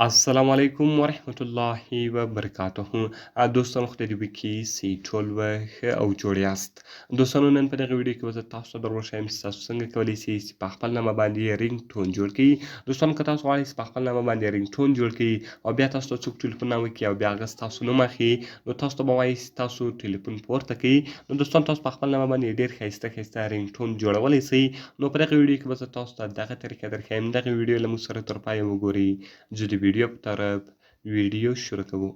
السلام علیکم ورحمت الله وبرکاته. دوستانو خدای دې وکړي چې ټول ښه او جوړ یاست. دوستانو نن په دغه ویډیو کې به زه تاسو ته در وښیم چې تاسو څنګه کولی شئ چې په خپل نامه باندې رینګ ټون جوړ کړئ. دوستانو که تاسو غواړئ چې په خپل نامه باندې رینګ ټون جوړ کړئ او بیا تاسو ته څوک ټلیفون وکړي او بیا هغه ستاسو نوم اخلي، نو تاسو ته به وایي چې تاسو ټلیفون پورته کړئ. نو دوستان تاسو په خپل نامه باندې ډېر ښایسته رینګ ټون جوړولی شئ. نو په دغه ویډیو کې به زه تاسو ته دغه طریقه درښیم. دغه ویډیو له موږ سره تر پایه وګورئ. زه د ویډیو په طرف ویډیو شروع کوو.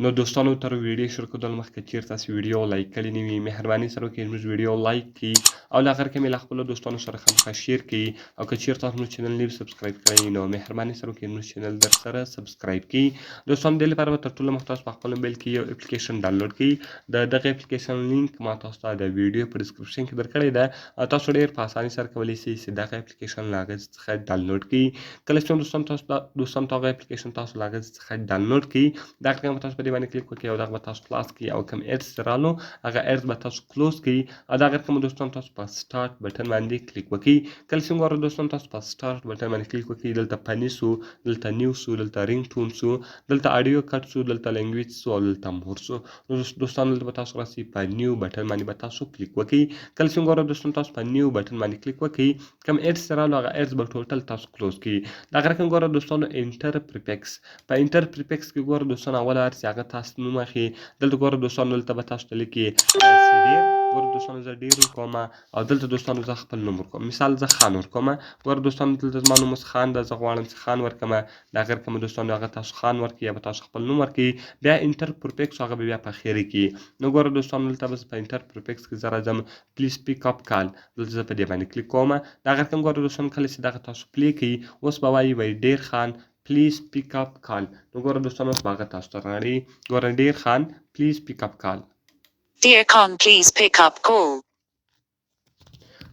نو دوستانو تر ویډیو شروع کېدو مخکې که چیرې تاسو ویډیو لایک کړې نه وي، مهرباني سره وکړئ زموږ ویډیو لایک کړئ او له هغه رقم یې له خپلو دوستانو سره خامخا شیر کړئ. او که چیرې تاسو زموږ چینل نه وي سبسکرایب کړی، نو مهرباني سره وکړئ زموږ چینل درسره سبسکرایب کړئ. دوستانو دې لپاره به تر ټولو مخکې تاسو په خپل موبایل کې یو اپلیکیشن ډاونلوډ کړئ. د دغه اپلیکیشن لینک ما تاسو ته د ویډیو په ډسکرپشن کې درکړې ده. تاسو ډېر په اسانۍ سره کولی شئ چې دغه اپلیکیشن له هغه څخه ډاونلوډ کړئ. کله چې دوستانو ته هغه اپلیکیشن تاسو له هغه څخه ډاونلوډ کړئ، دغه رقم به تاسو په دې باندې کلیک وکړئ او دغه به تاسو خلاص کړئ او کوم ایډز چې رالو هغه ایډز به تاسو کلوز کړئ او دغه رقم دوستانو تاسو په سټارټ بټن باندې کلیک وکړئ. کله چې وګورئ دوستانو تاسو په سټارټ بټن باندې کلیک وکړئ، دلته فني سو، دلته نیو سو، دلته رینګ ټون سو، دلته اډیو کټ سو، دلته لینګویج سو او دلته مور سو. نو دوستانو دلته به تاسو راسئ په نیو بټن باندې به تاسو کلیک وکړئ. کله چې وګورئ دوستانو تاسو په نیو بټن باندې کلیک وکړئ، کوم ایډز چې رالو هغه ایډز به ټوټل تاسو کلوز کړئ. دغه رقم ګوره دوستانو انټر پریفکس، په انټر پریفکس کې ګوره دوستانو اول هر چې هغه تاسو نوم اخلي، دلته ګوره دوستانو دلته به تاسو ته لیکي ډیر. ګوره دوستانو زه ډیر ورکوم او دلته دوستانو زه خپل نوم ورکوم. مثال زه خان ورکوم. ګوره دوستانو دلته زما نوم اوس خان ده، زه غواړم چې خان ورکوم. دغه رقم دوستانو هغه تاسو خان ورکړئ یا به تاسو خپل نوم ورکړئ. بیا انټر پریفکس هغه به بیا په اخر کې. نو ګوره دوستانو دلته به په انټر پریفکس کې زه راځم پلیز پیک اپ کال، دلته زه په دې باندې کلیک کوم. دغه رقم ګوره دوستانو کله چې دغه تاسو پلی کړئ، اوس به وایي ډیر خان پلیز پیک اپ کال. نو ګوره دوستانو اوس به هغه تاسو ته راغلی. ګوره ډیر خان پلیز پیک اپ کال. Dear Khan, please pick up call.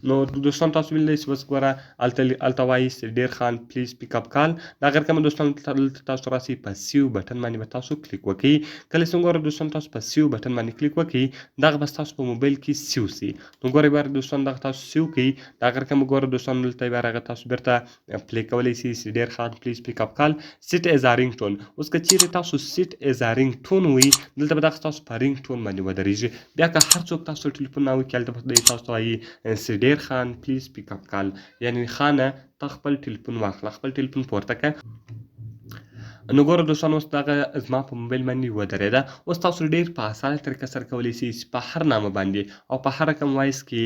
نو دوستان تاسو ویلی چې بس ګوره هلته وایي چې ډیر خان پلیز پیک اپ کال. دغه رقم دوستان دلته تاسو راسئ په سیو بټن باندې به تاسو کلیک وکړئ. کله چې وګوره دوستان تاسو په سیو بټن باندې کلیک وکړئ، دغه به ستاسو په موبایل کې سیو سي. نو ګوره بیا دوستان دغه تاسو سیو کړئ. دغه رقم ګوره دوستان دلته بیا هغه تاسو بیرته پلی کولی شئ چې ډیر خان پلیز پیک اپ کال سیټ ایز ا رینګ ټون. اوس که چیرې تاسو سیټ ایز ا رینګ ټون وي، دلته به دغه تاسو په رینګ ټون باندې ودرېږي. بیا که هر څوک تاسو ټلیفون راوکړي، هلته به تاسو ته وایي چې ډیر خان پلیز پیک اپ کال، یعنی خانه ته خپل ټلیفون واخله، خپل ټلیفون پورته کړه. نو ګوره دوستانو اوس دغه زما په موبایل باندې ودرېده. اوس تاسو ډېر په اسانه طریقه سره کولی شئ چې په هر نامه باندې او په هر رقم وایس کې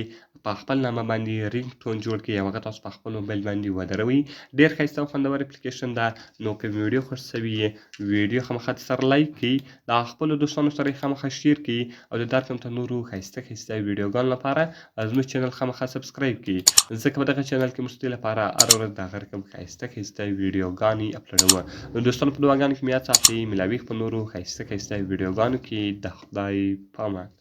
په خپل نامه باندې رینګ ټون جوړ کړئ او هغه تاسو په خپل موبایل باندې ودروئ. ډېر ښایسته او خوندور اپلیکیشن ده. نو که ویډیو خوښ شوي یې، ویډیو خامخا سره لایک کړئ، د خپلو دوستانو سره یې خامخا شیر کړئ او د دا رقم ته نورو ښایسته ویډیوګانو لپاره زموږ چینل خامخا سبسکرایب کړئ، ځکه په دغه چینل کې موږ ستاسو لپاره هره ورځ د هغه رقم ښایسته ویډیوګانې اپلوډوو. نو دوستانو په دعاګانو کې مې یاد ساتئ. ملاویږو په نورو ښایسته ویډیوګانو کې. د خدای په امان.